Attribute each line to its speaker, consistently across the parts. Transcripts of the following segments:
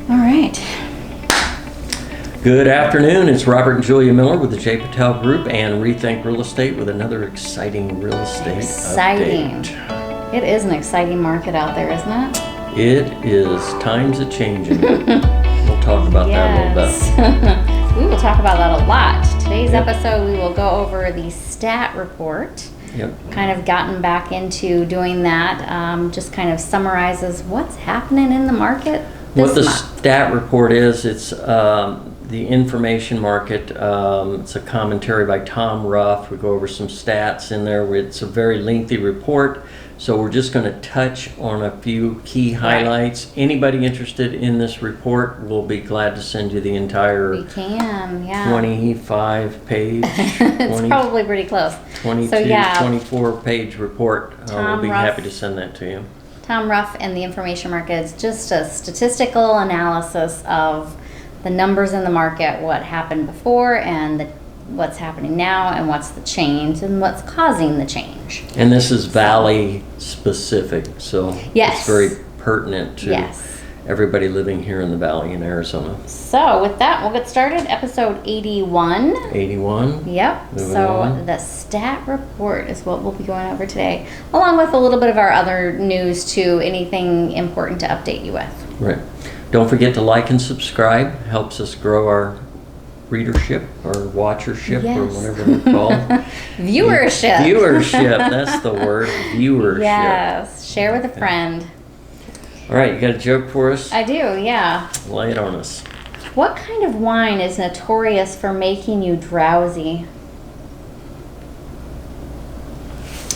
Speaker 1: All right.
Speaker 2: Good afternoon. It's Robert and Julia Miller with the J. Patel Group and Rethink Real Estate with another exciting real estate update.
Speaker 1: It is an exciting market out there, isn't it?
Speaker 2: It is. Times a changing. We'll talk about that a little bit.
Speaker 1: We will talk about that a lot. Today's episode, we will go over the stat report.
Speaker 2: Yep.
Speaker 1: Kind of gotten back into doing that. Just kind of summarizes what's happening in the market
Speaker 2: What the
Speaker 1: month.
Speaker 2: stat report is, it's the information market. It's a commentary by Tom Ruff. We go over some stats in there. It's a very lengthy report, so we're just going to touch on a few key highlights. Anybody interested in this report, we'll be glad to send you the entire
Speaker 1: We can, yeah.
Speaker 2: 25 page,
Speaker 1: It's probably pretty close.
Speaker 2: 22,
Speaker 1: So, yeah.
Speaker 2: 24 page report. We'll be
Speaker 1: Ruff.
Speaker 2: happy to send that to you.
Speaker 1: Tom Ruff and the information market is just a statistical analysis of the numbers in the market, what happened before and what's happening now and what's the change and what's causing the change.
Speaker 2: And this is Valley specific, so
Speaker 1: Yes.
Speaker 2: it's very pertinent to
Speaker 1: Yes.
Speaker 2: everybody living here in the Valley in Arizona.
Speaker 1: So with that, we'll get started. Episode 81.
Speaker 2: 81.
Speaker 1: Yep.
Speaker 2: Moving
Speaker 1: So
Speaker 2: on.
Speaker 1: the stat report is what we'll be going over today, along with a little bit of our other news too, anything important to update you with.
Speaker 2: Right. Don't forget to like and subscribe. Helps us grow our readership or watchership or
Speaker 1: Yes.
Speaker 2: whatever they're called.
Speaker 1: Viewership.
Speaker 2: Viewership. That's the word. Viewership.
Speaker 1: Yes. Share with a friend.
Speaker 2: All right. You got a joke for us?
Speaker 1: I do, yeah.
Speaker 2: Lay it on us.
Speaker 1: What kind of wine is notorious for making you drowsy?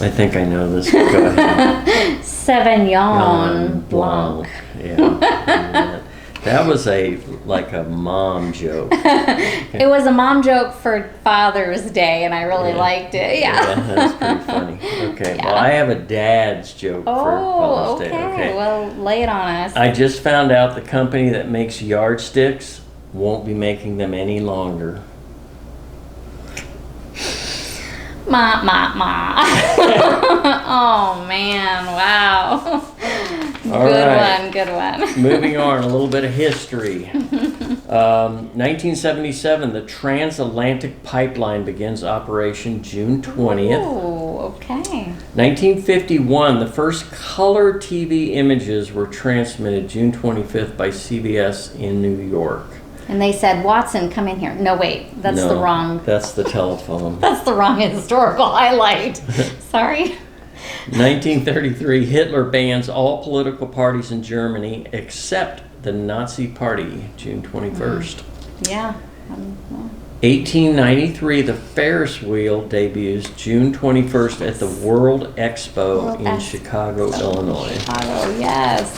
Speaker 2: I think I know this. Go ahead.
Speaker 1: Sauvignon Blanc.
Speaker 2: Yeah. That was a mom joke.
Speaker 1: It was a mom joke for Father's Day, and I really liked it. Yeah.
Speaker 2: That's pretty funny. Okay.
Speaker 1: Yeah.
Speaker 2: Well, I have a dad's joke for
Speaker 1: Oh,
Speaker 2: Father's
Speaker 1: okay.
Speaker 2: Day. Okay.
Speaker 1: Well, lay it on us.
Speaker 2: I just found out the company that makes yardsticks won't be making them any longer.
Speaker 1: Ma. Oh, man. Wow.
Speaker 2: All right.
Speaker 1: Good one.
Speaker 2: Moving on, a little bit of history. 1977, the transatlantic pipeline begins operation June 20th.
Speaker 1: Oh, okay.
Speaker 2: 1951, the first color TV images were transmitted June 25th by CBS in New York.
Speaker 1: And they said, Watson, come in here. No, wait. That's
Speaker 2: No,
Speaker 1: the wrong.
Speaker 2: That's the telephone.
Speaker 1: That's the wrong historical highlight. Sorry.
Speaker 2: 1933, Hitler bans all political parties in Germany except the Nazi Party, June 21st.
Speaker 1: Yeah.
Speaker 2: 1893, the Ferris wheel debuts June 21st at the World Expo
Speaker 1: World
Speaker 2: in
Speaker 1: Expo.
Speaker 2: Chicago, Illinois.
Speaker 1: Chicago, yes.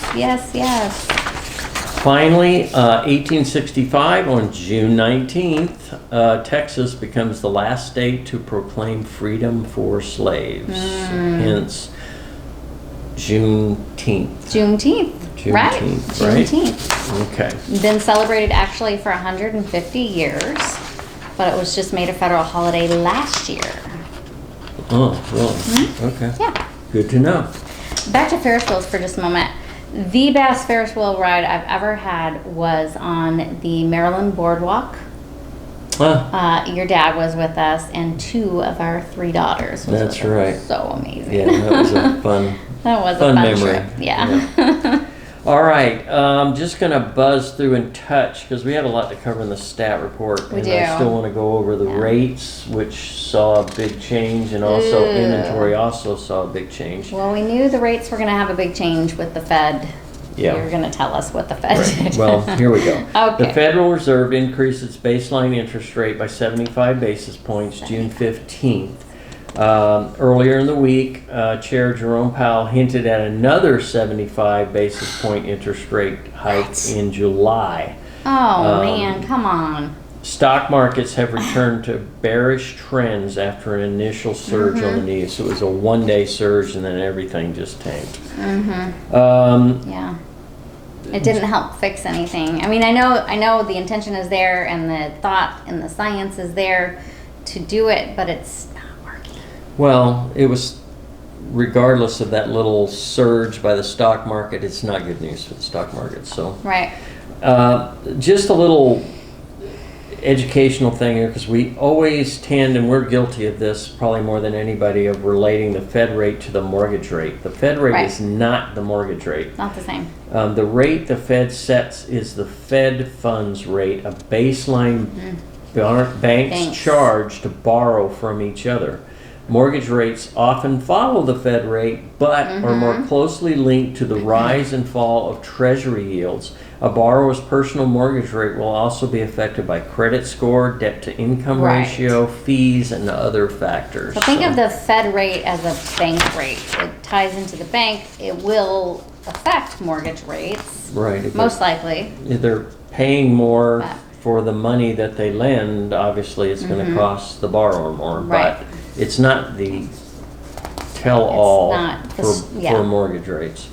Speaker 2: Finally, 1865, on June 19th, Texas becomes the last state to proclaim freedom for slaves. Hence, Juneteenth.
Speaker 1: Juneteenth. Right?
Speaker 2: Juneteenth, right?
Speaker 1: Juneteenth.
Speaker 2: Okay.
Speaker 1: Been celebrated actually for 150 years, but it was just made a federal holiday last year.
Speaker 2: Oh, really? Okay.
Speaker 1: Yeah.
Speaker 2: Good to know.
Speaker 1: Back to Ferris wheels for just a moment. The best Ferris wheel ride I've ever had was on the Maryland Boardwalk. Your dad was with us, and 2 of our 3 daughters.
Speaker 2: That's
Speaker 1: with us.
Speaker 2: right.
Speaker 1: So amazing.
Speaker 2: Yeah, that was a fun,
Speaker 1: That was
Speaker 2: fun
Speaker 1: a fun
Speaker 2: memory.
Speaker 1: trip. Yeah.
Speaker 2: All right, I'm just going to buzz through and touch because we had a lot to cover in the stat report.
Speaker 1: We
Speaker 2: and
Speaker 1: do.
Speaker 2: I still want to go over the rates, which saw a big change, and also inventory also saw a big change.
Speaker 1: Well, we knew the rates were going to have a big change with the Fed.
Speaker 2: Yeah.
Speaker 1: You were going to tell us what the Fed did.
Speaker 2: Well, here we go.
Speaker 1: Okay.
Speaker 2: The Federal Reserve increased its baseline interest rate by 75 basis points June 15th. Earlier in the week, Chair Jerome Powell hinted at another 75 basis point interest rate hike in July.
Speaker 1: Oh, man, come on.
Speaker 2: Stock markets have returned to bearish trends after an initial surge on the news. So it was a one-day surge, and then everything just tanked.
Speaker 1: Yeah. It didn't help fix anything. I mean, I know the intention is there and the thought and the science is there to do it, but it's not working.
Speaker 2: Well, it was, regardless of that little surge by the stock market, it's not good news for the stock market. So
Speaker 1: Right.
Speaker 2: Just a little educational thing here, because we always tend, and we're guilty of this probably more than anybody, of relating the Fed rate to the mortgage rate. The Fed rate
Speaker 1: Right.
Speaker 2: is not the mortgage rate.
Speaker 1: Not the same.
Speaker 2: The rate the Fed sets is the Fed funds rate, a baseline banks
Speaker 1: Banks.
Speaker 2: charge to borrow from each other. Mortgage rates often follow the Fed rate, but are more closely linked to the rise and fall of Treasury yields. A borrower's personal mortgage rate will also be affected by credit score, debt to income
Speaker 1: Right.
Speaker 2: ratio, fees, and other factors.
Speaker 1: So think of the Fed rate as a bank rate. It ties into the bank. It will affect mortgage rates,
Speaker 2: right. If
Speaker 1: most likely.
Speaker 2: they're paying more
Speaker 1: But-
Speaker 2: for the money that they lend, obviously it's going to cost the borrower more.
Speaker 1: Right.
Speaker 2: But it's not the tell-all
Speaker 1: It's not the
Speaker 2: for mortgage rates.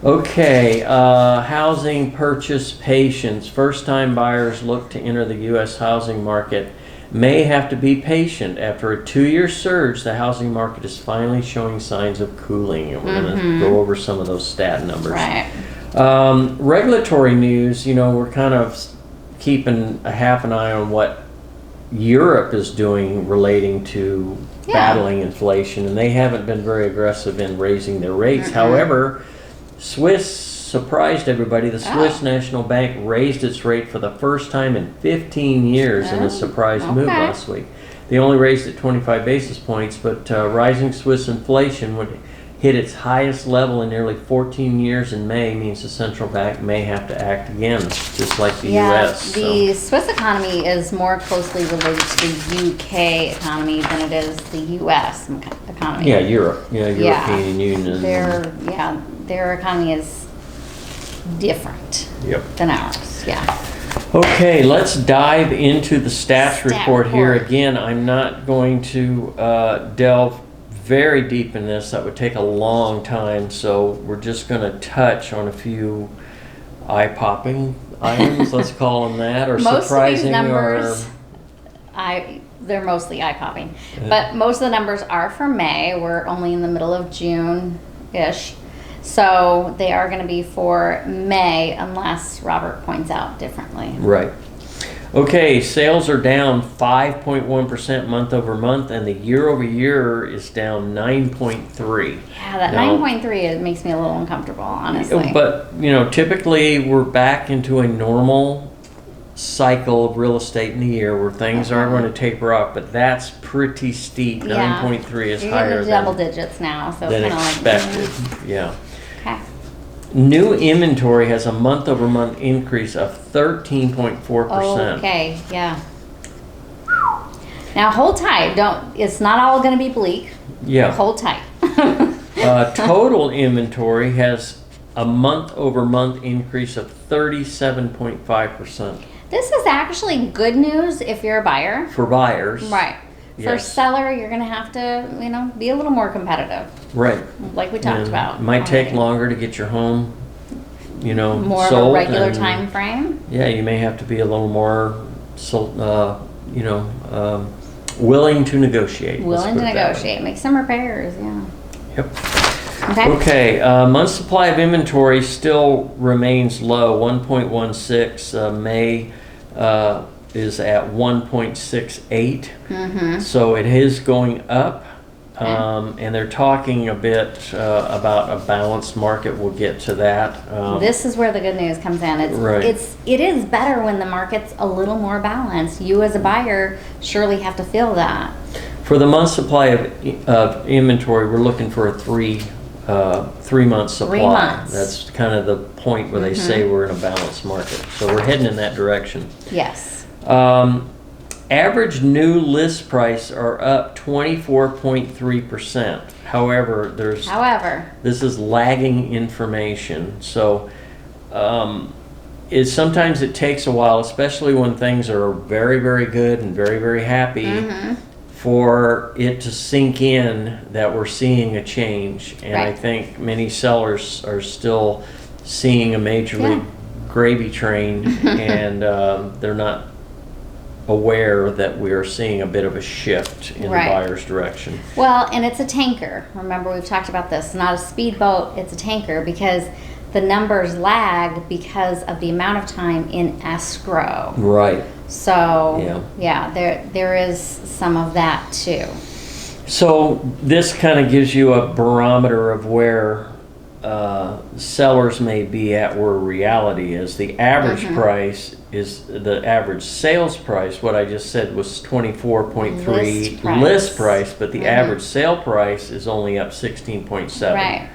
Speaker 2: Okay, housing purchase patience. First-time buyers look to enter the U.S. housing market may have to be patient. After a 2-year surge, the housing market is finally showing signs of cooling. And we're going to go over some of those stat numbers.
Speaker 1: Right.
Speaker 2: Regulatory news, we're kind of keeping a half an eye on what Europe is doing relating to battling inflation, and they haven't been very aggressive in raising their rates. However, Swiss surprised everybody. The Swiss National Bank raised its rate for the first time in 15 years in a surprise move last week. They only raised it 25 basis points, but rising Swiss inflation would hit its highest level in nearly 14 years in May, means the central bank may have to act again, just like the U.S.
Speaker 1: The Swiss economy is more closely related to the UK economy than it is the US economy.
Speaker 2: Yeah, Europe. European Union.
Speaker 1: Their economy is different than ours. Yeah.
Speaker 2: Okay, let's dive into the stats report here.
Speaker 1: report.
Speaker 2: Again, I'm not going to delve very deep in this. That would take a long time, so we're just going to touch on a few eye-popping items, let's call them that, or
Speaker 1: Most
Speaker 2: surprising,
Speaker 1: of these numbers, they're mostly eye-popping. But most of the numbers are for May. We're only in the middle of June-ish. So they are going to be for May unless Robert points out differently.
Speaker 2: Right. Okay, sales are down 5.1% month over month, and the year over year is down 9.3.
Speaker 1: Yeah, that 9.3 it makes me a little uncomfortable, honestly.
Speaker 2: But typically we're back into a normal cycle of real estate in the year where things are going to taper off, but that's pretty steep. 9.3 is
Speaker 1: You're
Speaker 2: higher
Speaker 1: getting double digits now, so
Speaker 2: than
Speaker 1: it's kind of
Speaker 2: expected. Yeah.
Speaker 1: Okay.
Speaker 2: New inventory has a month-over-month increase of 13.4%.
Speaker 1: Okay, yeah. Now hold tight. It's not all going to be bleak.
Speaker 2: Yeah.
Speaker 1: Hold tight.
Speaker 2: Total inventory has a month-over-month increase of 37.5%.
Speaker 1: This is actually good news if you're a buyer.
Speaker 2: For buyers.
Speaker 1: Right. For
Speaker 2: Yes.
Speaker 1: seller, you're going to have to, be a little more competitive,
Speaker 2: Right.
Speaker 1: like we talked
Speaker 2: And
Speaker 1: about.
Speaker 2: It might take
Speaker 1: already.
Speaker 2: longer to get your home,
Speaker 1: More of
Speaker 2: sold,
Speaker 1: a regular
Speaker 2: and,
Speaker 1: time frame.
Speaker 2: Yeah, you may have to be a little more, willing to negotiate. let's
Speaker 1: Willing to
Speaker 2: put it that way.
Speaker 1: negotiate. Make some repairs, yeah.
Speaker 2: Yep.
Speaker 1: Okay.
Speaker 2: Okay, month supply of inventory still remains low, 1.16. May is at 1.68. So it is going up. And they're talking a bit about a balanced market. We'll get to that.
Speaker 1: This is where the good news comes in.
Speaker 2: Right.
Speaker 1: It is better when the market's a little more balanced. You as a buyer surely have to feel that.
Speaker 2: For the month supply of inventory, we're looking for a 3-month supply.
Speaker 1: 3 months.
Speaker 2: That's kind of the point where they say we're in a balanced market. So we're heading in that direction.
Speaker 1: Yes.
Speaker 2: Average new list price are up 24.3%. However, this is lagging information. So sometimes it takes a while, especially when things are very, very good and very, very happy, for it to sink in that we're seeing a change. And I think many sellers are still seeing a major league gravy train, and they're not aware that we are seeing a bit of a shift in the buyer's direction.
Speaker 1: Well, and it's a tanker. Remember, we've talked about this. It's not a speedboat, it's a tanker, because the numbers lag because of the amount of time in escrow.
Speaker 2: Right.
Speaker 1: So yeah, there is some of that too.
Speaker 2: So this kind of gives you a barometer of where sellers may be at where reality is. The average price is the average sales price. What I just said was 24.3 list price, but the average sale price is only up 16.7.
Speaker 1: Right.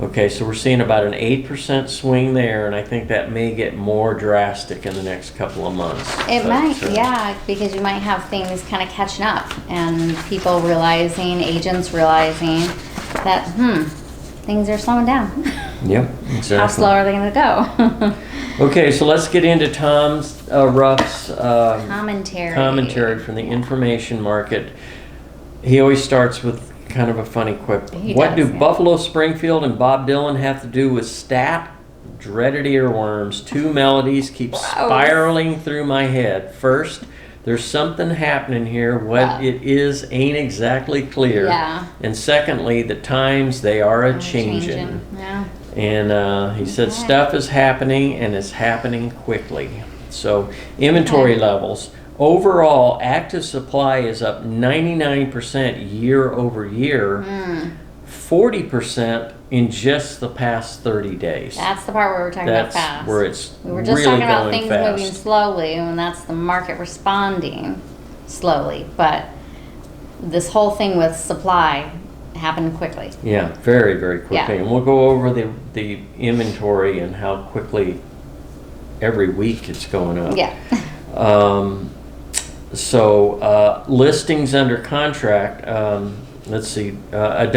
Speaker 2: Okay, so we're seeing about an 8% swing there, and I think that may get more drastic in the next couple of months.
Speaker 1: It might, yeah, because you might have things kind of catching up and people realizing, agents realizing that, things are slowing down.
Speaker 2: Yep, exactly.
Speaker 1: How slow are they going to
Speaker 2: go? Okay, so let's get into Tom's Ruff's
Speaker 1: commentary
Speaker 2: from the information market. He always starts with kind of a funny quip. What do Buffalo Springfield and Bob Dylan have to do with stat? Dreaded earworms. Two melodies keep spiraling through my head. First, there's something happening here. What it is ain't exactly clear.
Speaker 1: Yeah.
Speaker 2: And secondly, the times they are a-changing.
Speaker 1: Yeah.
Speaker 2: And he said stuff is happening and it's happening quickly. So inventory levels. Overall, active supply is up 99% year over year, 40% in just the past 30 days.
Speaker 1: That's the part where we're talking about fast.
Speaker 2: Where it's
Speaker 1: we were just
Speaker 2: really
Speaker 1: talking about
Speaker 2: going
Speaker 1: things
Speaker 2: fast.
Speaker 1: moving slowly, and that's the market responding slowly. But this whole thing with supply happened quickly.
Speaker 2: Yeah, very, very quickly.
Speaker 1: Yeah.
Speaker 2: And we'll go over the inventory and how quickly every week it's going up.
Speaker 1: Yeah.
Speaker 2: So listings under contract, let's see, a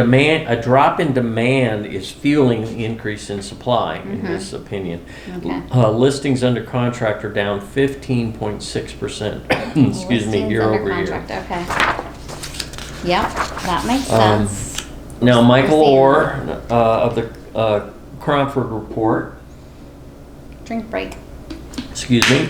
Speaker 2: drop in demand is fueling the increase in supply, in his opinion.
Speaker 1: Okay.
Speaker 2: Listings under contract are down 15.6%, excuse me, year over year.
Speaker 1: Okay. Yep, that makes sense.
Speaker 2: Now, Michael Orr of the Cromford Report.
Speaker 1: Drink break.
Speaker 2: Excuse me.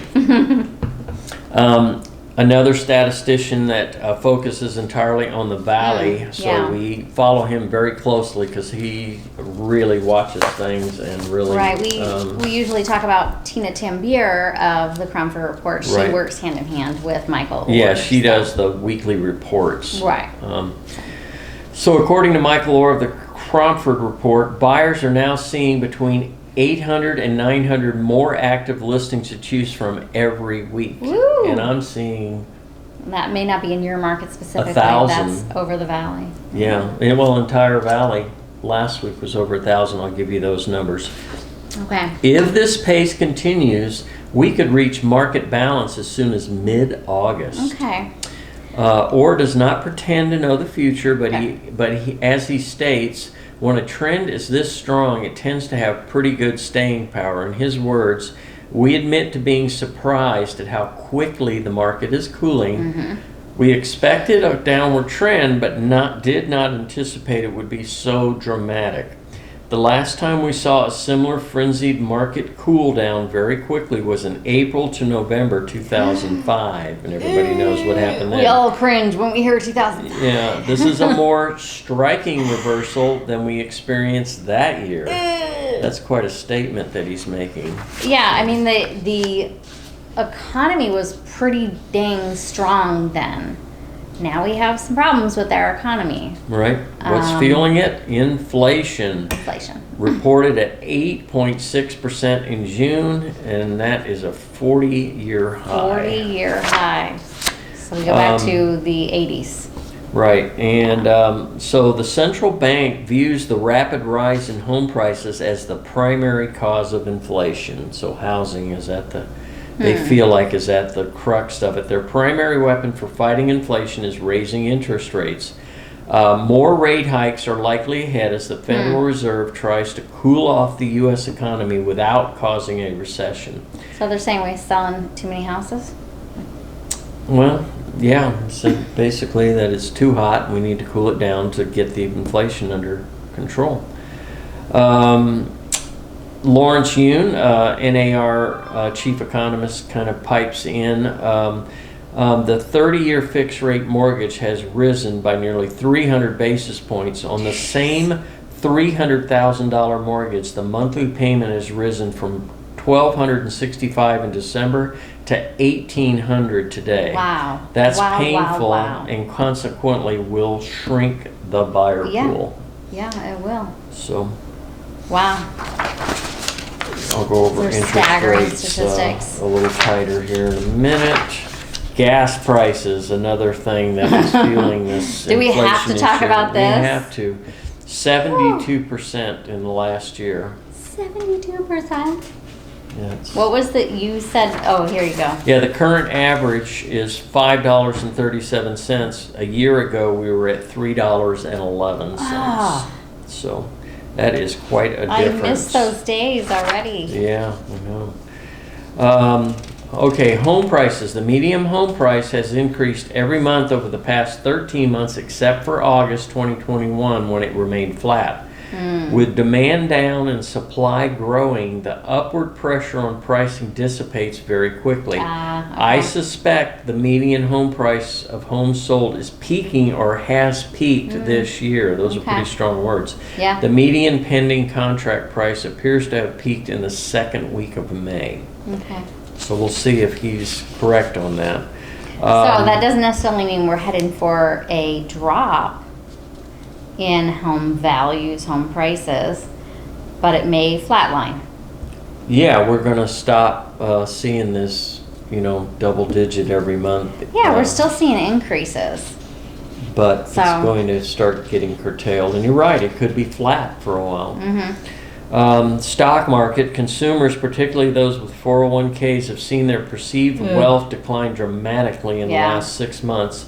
Speaker 2: Another statistician that focuses entirely on the Valley, so we follow him very closely because he really watches things and really...
Speaker 1: Right, we usually talk about Tina Tambier of the Cromford Report. She works hand in hand with Michael.
Speaker 2: Yeah, she does the weekly reports.
Speaker 1: Right.
Speaker 2: So according to Michael Orr of the Cromford Report, buyers are now seeing between 800 and 900 more active listings to choose from every week.
Speaker 1: Woo.
Speaker 2: And I'm seeing...
Speaker 1: That may not be in your market specifically.
Speaker 2: 1,000.
Speaker 1: That's over the valley.
Speaker 2: Yeah, well, entire valley last week was over 1,000. I'll give you those numbers.
Speaker 1: Okay.
Speaker 2: If this pace continues, we could reach market balance as soon as mid-August.
Speaker 1: Okay.
Speaker 2: Orr does not pretend to know the future, but he, as he states, when a trend is this strong, it tends to have pretty good staying power. In his words, we admit to being surprised at how quickly the market is cooling. We expected a downward trend, but did not anticipate it would be so dramatic. The last time we saw a similar frenzied market cool down very quickly was in April to November 2005, and everybody knows what happened then.
Speaker 1: We all cringe when we hear 2005.
Speaker 2: Yeah, this is a more striking reversal than we experienced that year. That's quite a statement that he's making.
Speaker 1: Yeah, I mean, the economy was pretty dang strong then. Now we have some problems with our economy.
Speaker 2: Right. What's fueling it? Inflation.
Speaker 1: Inflation.
Speaker 2: Reported at 8.6% in June, and that is a 40-year high.
Speaker 1: 40-year high. So we go back to the 80s.
Speaker 2: Right. And so the central bank views the rapid rise in home prices as the primary cause of inflation. So housing is at the... They feel like is at the crux of it. Their primary weapon for fighting inflation is raising interest rates. More rate hikes are likely ahead as the Federal Reserve tries to cool off the U.S. economy without causing a recession.
Speaker 1: So they're saying we're selling too many houses?
Speaker 2: Well, yeah. So basically that it's too hot and we need to cool it down to get the inflation under control. Lawrence Yoon, NAR chief economist, kind of pipes in. The 30-year fixed rate mortgage has risen by nearly 300 basis points on the same $300,000 mortgage, the monthly payment has risen from $1,265 in December to $1,800 today.
Speaker 1: Wow.
Speaker 2: That's
Speaker 1: Wow,
Speaker 2: painful
Speaker 1: wow.
Speaker 2: and consequently will shrink the buyer pool.
Speaker 1: Yeah, it will.
Speaker 2: So
Speaker 1: Wow.
Speaker 2: I'll go over
Speaker 1: Those are
Speaker 2: interest
Speaker 1: staggering
Speaker 2: rates
Speaker 1: statistics.
Speaker 2: a little tighter here in a minute. Gas prices, another thing that is fueling this.
Speaker 1: Do we have to
Speaker 2: inflation
Speaker 1: talk
Speaker 2: issue.
Speaker 1: about this?
Speaker 2: We have to. 72% in the last year.
Speaker 1: 72%?
Speaker 2: Yeah,
Speaker 1: What was you said, oh, here you go.
Speaker 2: yeah, the current average is $5.37. A year ago, we were at $3.11.
Speaker 1: Ah.
Speaker 2: So that is quite a
Speaker 1: I
Speaker 2: difference.
Speaker 1: miss those days already.
Speaker 2: Yeah, I know. Okay, home prices. The median home price has increased every month over the past 13 months except for August 2021 when it remained flat. With demand down and supply growing, the upward pressure on pricing dissipates very quickly.
Speaker 1: Okay.
Speaker 2: I suspect the median home price of homes sold is peaking or has peaked this year. Those are
Speaker 1: Okay.
Speaker 2: pretty strong words.
Speaker 1: Yeah.
Speaker 2: The median pending contract price appears to have peaked in the second week of May.
Speaker 1: Okay.
Speaker 2: So we'll see if he's correct on that.
Speaker 1: So that doesn't necessarily mean we're heading for a drop in home values, home prices, but it may flatline.
Speaker 2: Yeah, we're going to stop seeing this, double digit every month.
Speaker 1: Yeah, we're still seeing increases.
Speaker 2: But
Speaker 1: So-
Speaker 2: it's going to start getting curtailed. And you're right, it could be flat for a while. Stock market, consumers, particularly those with 401ks, have seen their perceived wealth decline dramatically in the last 6 months.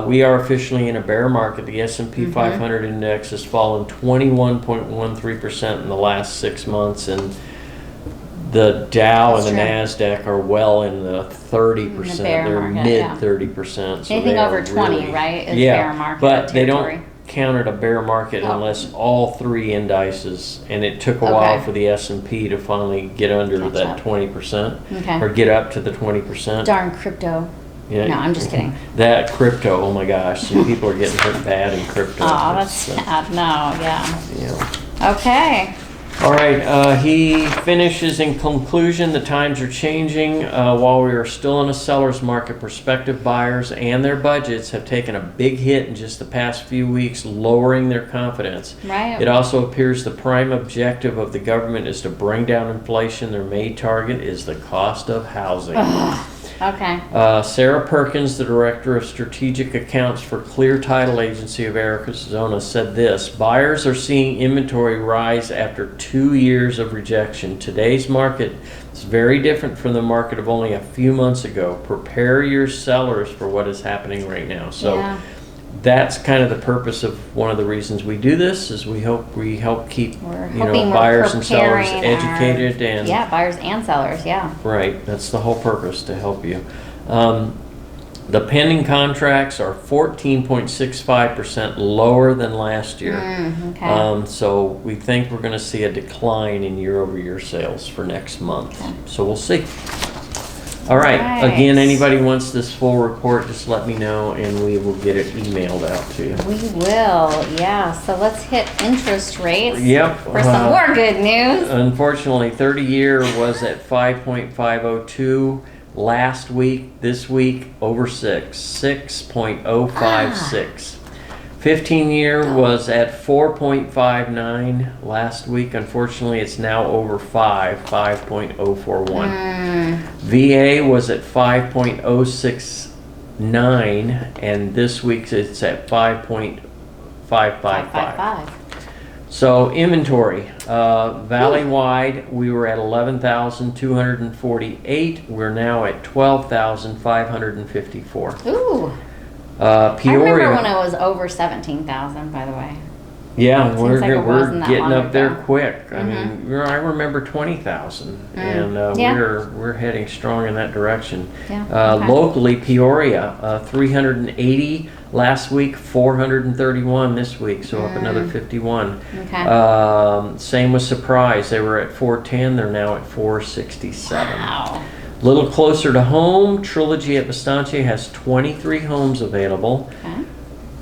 Speaker 2: We are officially in a bear market. The S&P 500 index has fallen 21.13% in the last 6 months, and the Dow and the NASDAQ are well in the 30%.
Speaker 1: bear
Speaker 2: They're
Speaker 1: market,
Speaker 2: mid
Speaker 1: yeah.
Speaker 2: 30%. So
Speaker 1: Anything
Speaker 2: they are
Speaker 1: over 20,
Speaker 2: really-
Speaker 1: right, is
Speaker 2: yeah,
Speaker 1: bear market
Speaker 2: but they
Speaker 1: territory.
Speaker 2: don't count it a bear market
Speaker 1: Oh.
Speaker 2: unless all three indices, and it took a while
Speaker 1: Okay.
Speaker 2: for the S&P to finally get under
Speaker 1: Catch
Speaker 2: that
Speaker 1: up.
Speaker 2: 20%,
Speaker 1: Okay.
Speaker 2: or get up to the 20%.
Speaker 1: Darn crypto.
Speaker 2: Yeah.
Speaker 1: No, I'm just kidding.
Speaker 2: That crypto, oh my gosh, some people are getting hurt bad in crypto.
Speaker 1: Oh, that's
Speaker 2: It's,
Speaker 1: sad. No, yeah.
Speaker 2: yeah.
Speaker 1: Okay.
Speaker 2: All right, he finishes in conclusion, the times are changing. While we are still in a seller's market, prospective buyers and their budgets have taken a big hit in just the past few weeks, lowering their confidence.
Speaker 1: Right.
Speaker 2: It also appears the prime objective of the government is to bring down inflation. Their main target is the cost of housing.
Speaker 1: Okay.
Speaker 2: Sarah Perkins, the Director of Strategic Accounts for Clear Title Agency of Arizona, said this: buyers are seeing inventory rise after 2 years of rejection. Today's market is very different from the market of only a few months ago. Prepare your sellers for what is happening right now. So
Speaker 1: Yeah.
Speaker 2: that's kind of the purpose of one of the reasons we do this, is we help keep
Speaker 1: We're hoping we're
Speaker 2: buyers and sellers
Speaker 1: preparing
Speaker 2: educated and
Speaker 1: yeah, buyers and sellers, yeah.
Speaker 2: right. That's the whole purpose, to help you. The pending contracts are 14.65% lower than last year.
Speaker 1: Okay.
Speaker 2: So we think we're going to see a decline in year-over-year sales for next month.
Speaker 1: Okay.
Speaker 2: So we'll see. All right.
Speaker 1: Right.
Speaker 2: Again, anybody wants this full report, just let me know and we will get it emailed out to you.
Speaker 1: We will, yeah. So let's hit interest rates.
Speaker 2: Yep.
Speaker 1: For some more good news.
Speaker 2: Unfortunately, 30-year was at 5.502 last week. This week, over 6.056. 15-year was at 4.59 last week. Unfortunately, it's now over 5.041. VA was at 5.069, and this week it's at 5.555. So inventory, valley-wide, we were at 11,248. We're now at 12,554.
Speaker 1: Ooh.
Speaker 2: Peoria.
Speaker 1: I remember when it was over 17,000, by the way.
Speaker 2: Yeah,
Speaker 1: Seems
Speaker 2: we're
Speaker 1: like it wasn't that
Speaker 2: getting
Speaker 1: long
Speaker 2: up there
Speaker 1: ago.
Speaker 2: quick. I mean, I remember 20,000, and
Speaker 1: Yeah.
Speaker 2: we're heading strong in that direction.
Speaker 1: Yeah, okay.
Speaker 2: Locally, Peoria, 380 last week, 431 this week, so up another 51.
Speaker 1: Okay.
Speaker 2: Same with Surprise, they were at 410, they're now at 467.
Speaker 1: Wow.
Speaker 2: A little closer to home, Trilogy at Vistancia has 23 homes available.
Speaker 1: Okay.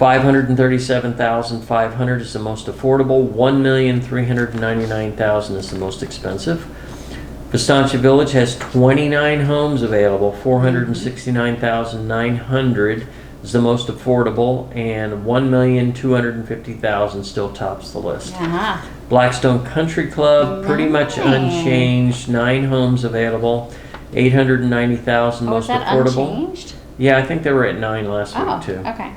Speaker 2: $537,500 is the most affordable. $1,399,000 is the most expensive. Estancia Village has 29 homes available. $469,900 is the most affordable, and $1,250,000 still tops the list.
Speaker 1: Uh-huh.
Speaker 2: Blackstone Country Club, pretty much unchanged. 9 homes available. $890,000
Speaker 1: Oh, is
Speaker 2: most
Speaker 1: that
Speaker 2: affordable.
Speaker 1: unchanged?
Speaker 2: Yeah, I think they were at 9 last
Speaker 1: Oh,
Speaker 2: week too.
Speaker 1: okay.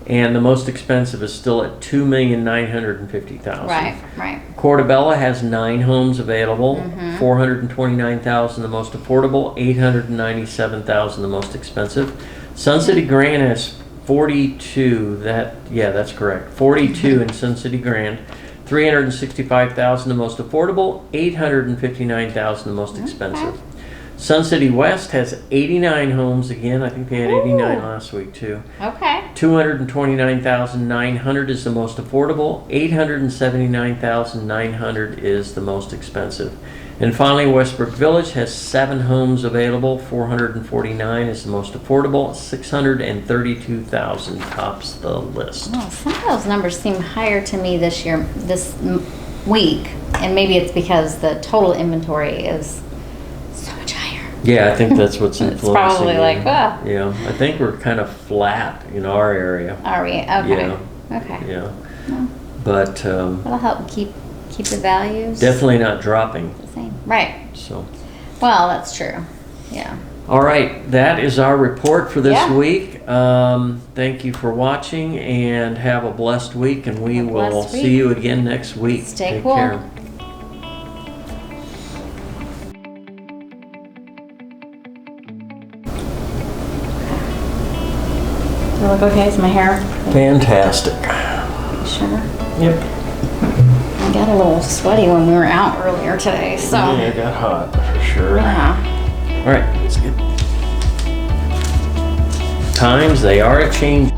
Speaker 2: And the most expensive is still at $2,950,000.
Speaker 1: Right.
Speaker 2: Portobello has 9 homes available. $429,000 the most affordable. $897,000 the most expensive. Sun City Grand has 42. That's correct. 42 in Sun City Grand. $365,000 the most affordable. $859,000 the most expensive. Sun City West has 89 homes again. I think they had 89 last week too.
Speaker 1: Okay.
Speaker 2: $229,900 is the most affordable. $879,900 is the most expensive. And finally, Westbrook Village has 7 homes available. $449 is the most affordable. $632,000 tops the list.
Speaker 1: Well, some of those numbers seem higher to me this week, and maybe it's because the total inventory is so much higher.
Speaker 2: Yeah, I think that's what's influencing.
Speaker 1: It's probably
Speaker 2: it.
Speaker 1: like,
Speaker 2: Yeah, I think we're kind of flat in our area.
Speaker 1: Are we? Okay.
Speaker 2: Yeah.
Speaker 1: Okay.
Speaker 2: Yeah.
Speaker 1: Well,
Speaker 2: But
Speaker 1: that'll help keep the values
Speaker 2: definitely not dropping.
Speaker 1: the same. Right.
Speaker 2: So.
Speaker 1: Well, that's true. Yeah.
Speaker 2: All right, that is our report for this
Speaker 1: Yeah.
Speaker 2: week. Thank you for watching, and have a blessed week, and we
Speaker 1: Have a blessed
Speaker 2: will
Speaker 1: week.
Speaker 2: see you again next week.
Speaker 1: Stay
Speaker 2: Take
Speaker 1: cool.
Speaker 2: care.
Speaker 1: Does it look okay? Is my hair?
Speaker 2: Fantastic.
Speaker 1: Sure.
Speaker 2: Yep.
Speaker 1: I got a little sweaty when we were out earlier today, so.
Speaker 2: Yeah, it got hot for sure.
Speaker 1: Yeah.
Speaker 2: All right, let's get. Times they are a change.